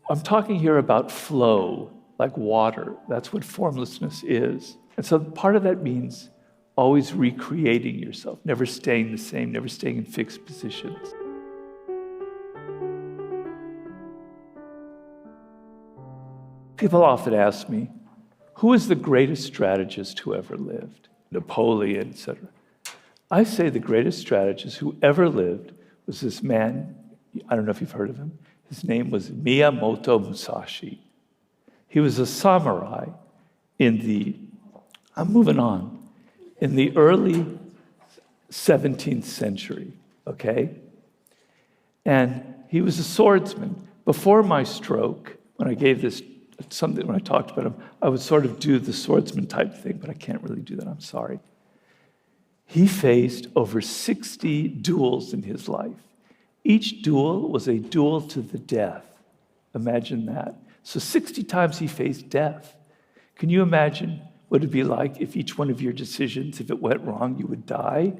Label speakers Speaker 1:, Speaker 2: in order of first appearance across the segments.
Speaker 1: I'm talking here about flow, like water. That's what formlessness is. And so part of that means always recreating yourself, never staying the same, never staying in fixed positions. People often ask me, who is the greatest strategist who ever lived? Napoleon, etc. I say the greatest strategist who ever lived was this man, I don't know if you've heard of him. His name was Miyamoto Musashi. He was a samurai in the early 17th century, okay? And he was a swordsman. Before my stroke, when I talked about him, I would sort of do the swordsman type thing, but I can't really do that, I'm sorry. He faced over 60 duels in his life. Each duel was a duel to the death. Imagine that. So 60 times he faced death. Can you imagine what it'd be like if each one of your decisions, if it went wrong, you would die?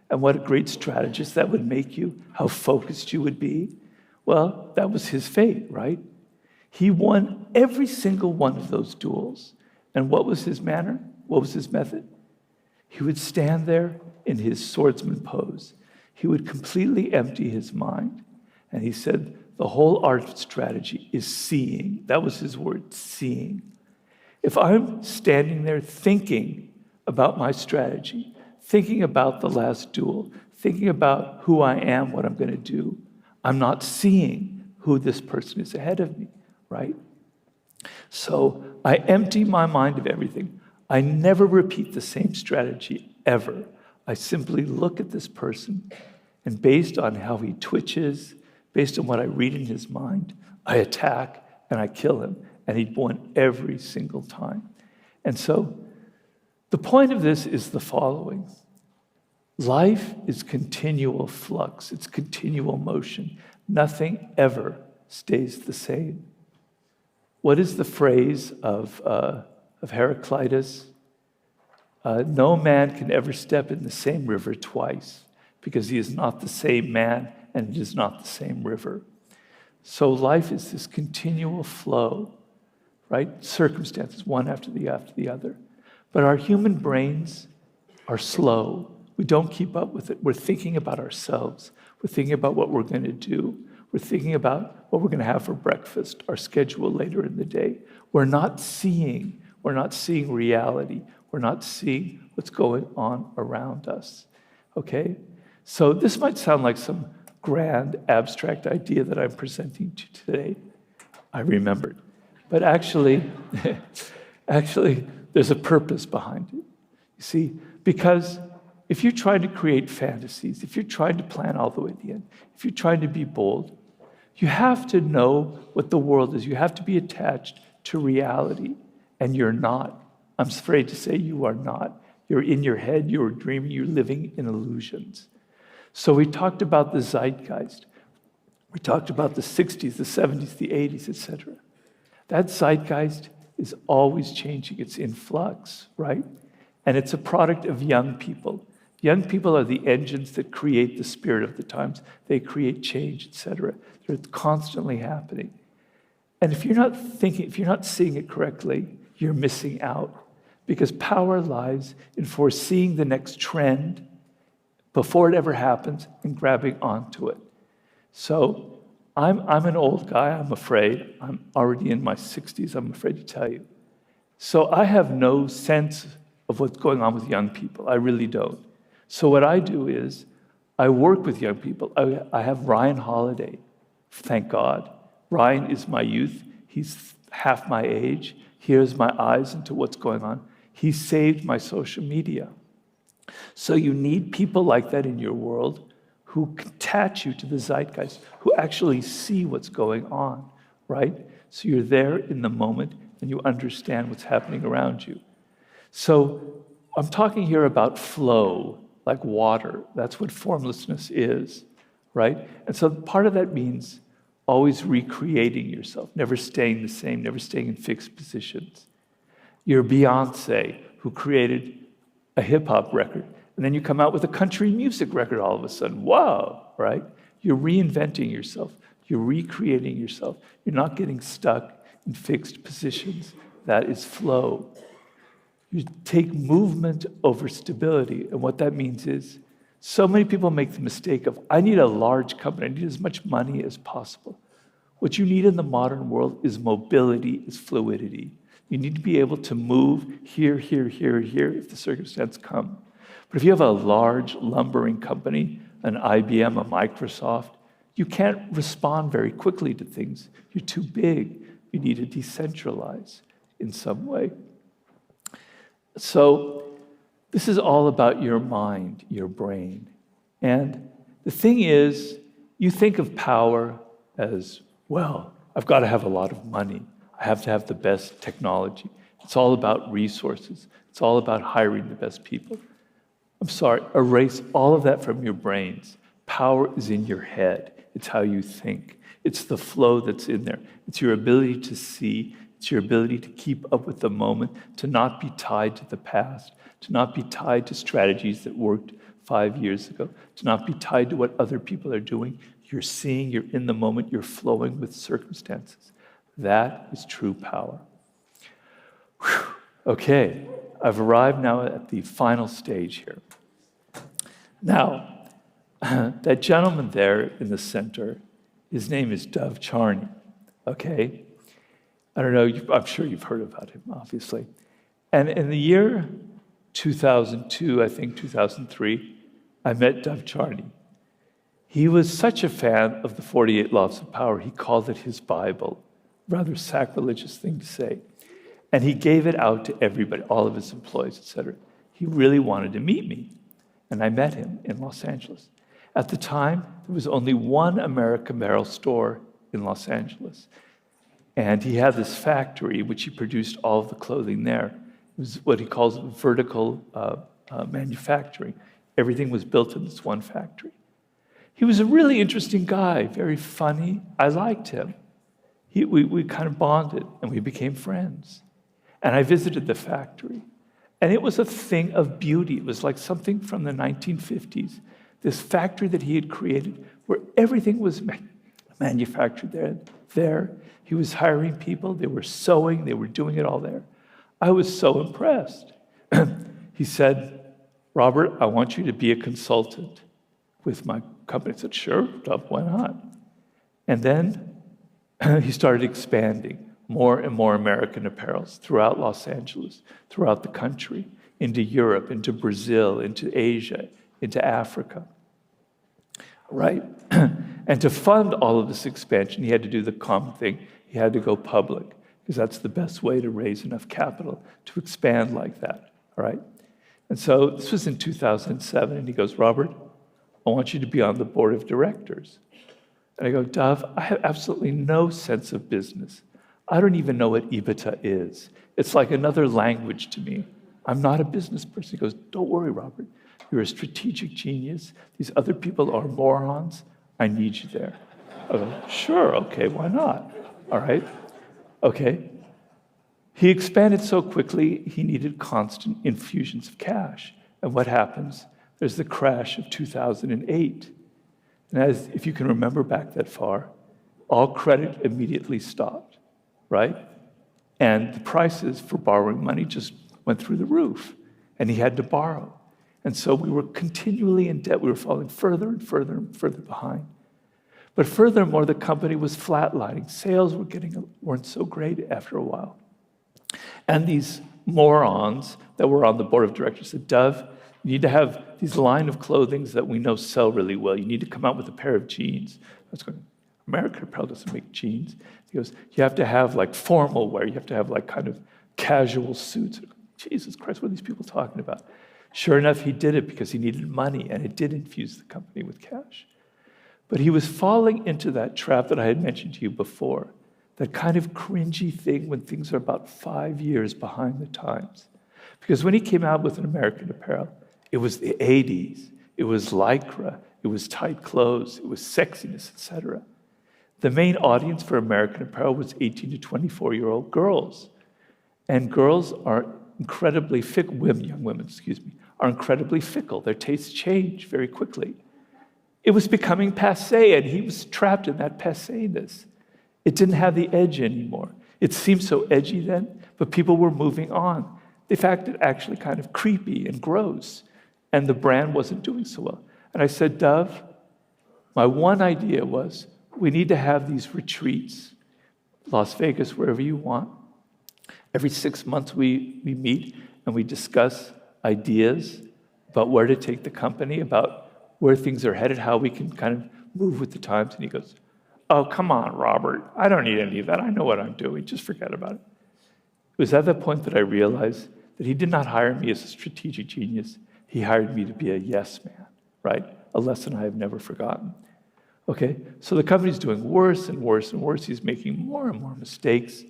Speaker 1: And what a great strategist that would make you, how focused you would be. Well, that was his fate, right? He won every single one of those duels. And what was his manner? What was his method? He would stand there in his swordsman pose. He would completely empty his mind. And he said, the whole art of strategy is seeing. That was his word, seeing. If I'm standing there thinking about my strategy, thinking about the last duel, thinking about who I am, what I'm going to do, I'm not seeing who this person is ahead of me, right? So I empty my mind of everything. I never repeat the same strategy ever. I simply look at this person, and based on how he twitches, based on what I read in his mind, I attack and I kill him. And he'd won every single time. And so the point of this is the following. Life is continual flux. It's continual motion. Nothing ever stays the same. What is the phrase of Heraclitus? No man can ever step in the same river twice because he is not the same man and it is not the same river. So life is this continual flow, right? Circumstances, one after the other. But our human brains are slow. We don't keep up with it. We're thinking about ourselves. We're thinking about what we're going to do. We're thinking about what we're going to have for breakfast, our schedule later in the day. We're not seeing reality. We're not seeing what's going on around us, okay? So this might sound like some grand abstract idea that I'm presenting to you today. I remembered. But actually, there's a purpose behind it. You see, because if you're trying to create fantasies, if you're trying to plan all the way to the end, if you're trying to be bold, you have to know what the world is. You have to be attached to reality, and you're not. I'm afraid to say you are not. You're in your head, you're dreaming, you're living in illusions. So we talked about the zeitgeist. We talked about the 60s, the 70s, the 80s, etc. That zeitgeist is always changing. It's in flux, right? And it's a product of young people. Young people are the engines that create the spirit of the times. They create change, etc. They're constantly happening. And if you're not seeing it correctly, you're missing out. Because power lies in foreseeing the next trend before it ever happens and grabbing onto it. So I'm an old guy, I'm afraid. I'm already in my 60s, I'm afraid to tell you. So I have no sense of what's going on with young people. I really don't. So what I do is I work with young people. I have Ryan Holiday, thank God. Ryan is my youth. He's half my age. Here's my eyes into what's going on. He saved my social media. So you need people like that in your world who attach you to the zeitgeist, who actually see what's going on, right? So you're there in the moment and you understand what's happening around you. So I'm talking here about flow, like water. That's what formlessness is, right? And so part of that means always recreating yourself, never staying the same, never staying in fixed positions. You're Beyonce, who created a hip-hop record, and then you come out with a country music record all of a sudden. Wow, right? You're reinventing yourself. You're recreating yourself. You're not getting stuck in fixed positions. That is flow. You take movement over stability. And what that means is, so many people make the mistake of, I need a large company. I need as much money as possible. What you need in the modern world is mobility, is fluidity. You need to be able to move here, here, here, here if the circumstance come. But if you have a large lumbering company, an IBM, a Microsoft, you can't respond very quickly to things. You're too big. You need to decentralize in some way. So this is all about your mind, your brain. And the thing is, you think of power as, well, I've got to have a lot of money. I have to have the best technology. It's all about resources. It's all about hiring the best people. I'm sorry, erase all of that from your brains. Power is in your head. It's how you think. It's the flow that's in there. It's your ability to see. It's your ability to keep up with the moment, to not be tied to the past, to not be tied to strategies that worked 5 years ago, to not be tied to what other people are doing. You're seeing, you're in the moment, you're flowing with circumstances. That is true power. Whew. Okay, I've arrived now at the final stage here. Now, that gentleman there in the center, his name is Dov Charney, okay? I don't know, I'm sure you've heard about him, obviously. And in the year 2002, I think 2003, I met Dov Charney. He was such a fan of the 48 Laws of Power, he called it his Bible. Rather sacrilegious thing to say. And he gave it out to everybody, all of his employees, etc. He really wanted to meet me. And I met him in Los Angeles. At the time, there was only one American Apparel store in Los Angeles. And he had this factory, which he produced all of the clothing there. It was what he calls vertical manufacturing. Everything was built in this one factory. He was a really interesting guy, very funny. I liked him. We kind of bonded, and we became friends. And I visited the factory. And it was a thing of beauty. It was like something from the 1950s. This factory that he had created, where everything was manufactured there. He was hiring people. They were sewing. They were doing it all there. I was so impressed. He said, Robert, I want you to be a consultant with my company. I said, sure, Dov, why not? And then he started expanding more and more American apparels throughout Los Angeles, throughout the country, into Europe, into Brazil, into Asia, into Africa, right? And to fund all of this expansion, he had to do the common thing. He had to go public, because that's the best way to raise enough capital to expand like that, all right? And so this was in 2007, and he goes, Robert, I want you to be on the board of directors. And I go, Dov, I have absolutely no sense of business. I don't even know what EBITDA is. It's like another language to me. I'm not a business person. He goes, don't worry, Robert. You're a strategic genius. These other people are morons. I need you there. I go, sure, okay, why not? All right, okay. He expanded so quickly, he needed constant infusions of cash. And what happens? There's the crash of 2008. And as if you can remember back that far, all credit immediately stopped, right? And the prices for borrowing money just went through the roof, and he had to borrow. And so we were continually in debt. We were falling further and further and further behind. But furthermore, the company was flatlining. Sales weren't so great after a while. And these morons that were on the board of directors said, Dov, you need to have these line of clothing that we know sell really well. You need to come out with a pair of jeans. I was going, American Apparel doesn't make jeans. He goes, you have to have like formal wear. You have to have like kind of casual suits. Jesus Christ, what are these people talking about? Sure enough, he did it because he needed money, and it did infuse the company with cash. But he was falling into that trap that I had mentioned to you before, that kind of cringy thing when things are about 5 years behind the times. Because when he came out with an American Apparel, it was the 80s, it was Lycra, it was tight clothes, it was sexiness, etc. The main audience for American Apparel was 18 to 24-year-old girls. And girls are incredibly fickle, young women, are incredibly fickle. Their tastes change very quickly. It was becoming passé, and he was trapped in that passéness. It didn't have the edge anymore. It seemed so edgy then, but people were moving on. In fact, it actually kind of creepy and gross, and the brand wasn't doing so well. And I said, Dove, my one idea was, we need to have these retreats, Las Vegas, wherever you want. Every 6 months we meet and we discuss ideas about where to take the company, about where things are headed, how we can kind of move with the times. And he goes, oh, come on, Robert. I don't need any of that. I know what I'm doing. Just forget about it. It was at that point that I realized that he did not hire me as a strategic genius. He hired me to be a yes man, right? A lesson I have never forgotten. Okay, so the company's doing worse and worse and worse. He's making more and more mistakes.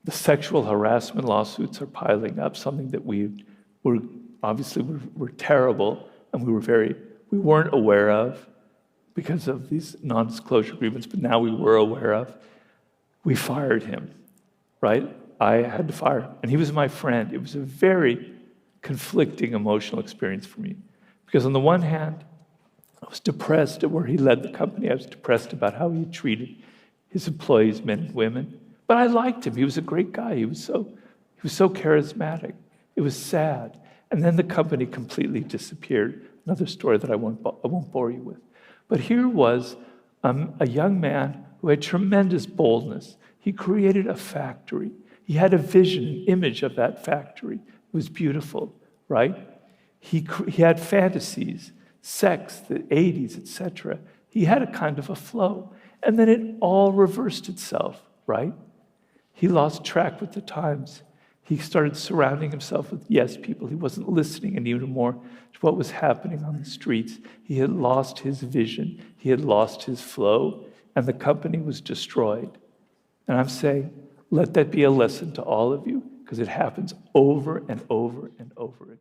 Speaker 1: The sexual harassment lawsuits are piling up, something that we were terrible, and we weren't aware of because of these non-disclosure agreements, but now we were aware of. We fired him, right? I had to fire him, and he was my friend. It was a very conflicting emotional experience for me, because on the one hand, I was depressed at where he led the company. I was depressed about how he treated his employees, men and women. But I liked him. He was a great guy. He was so charismatic. It was sad. And then the company completely disappeared. Another story that I won't bore you with. But here was a young man who had tremendous boldness. He created a factory. He had a vision, an image of that factory. It was beautiful, right? He had fantasies, sex, the 80s, etc. He had a kind of a flow. And then it all reversed itself, right? He lost track with the times. He started surrounding himself with yes people. He wasn't listening anymore to what was happening on the streets. He had lost his vision. He had lost his flow, and the company was destroyed. And I'm saying, let that be a lesson to all of you, because it happens over and over and over again.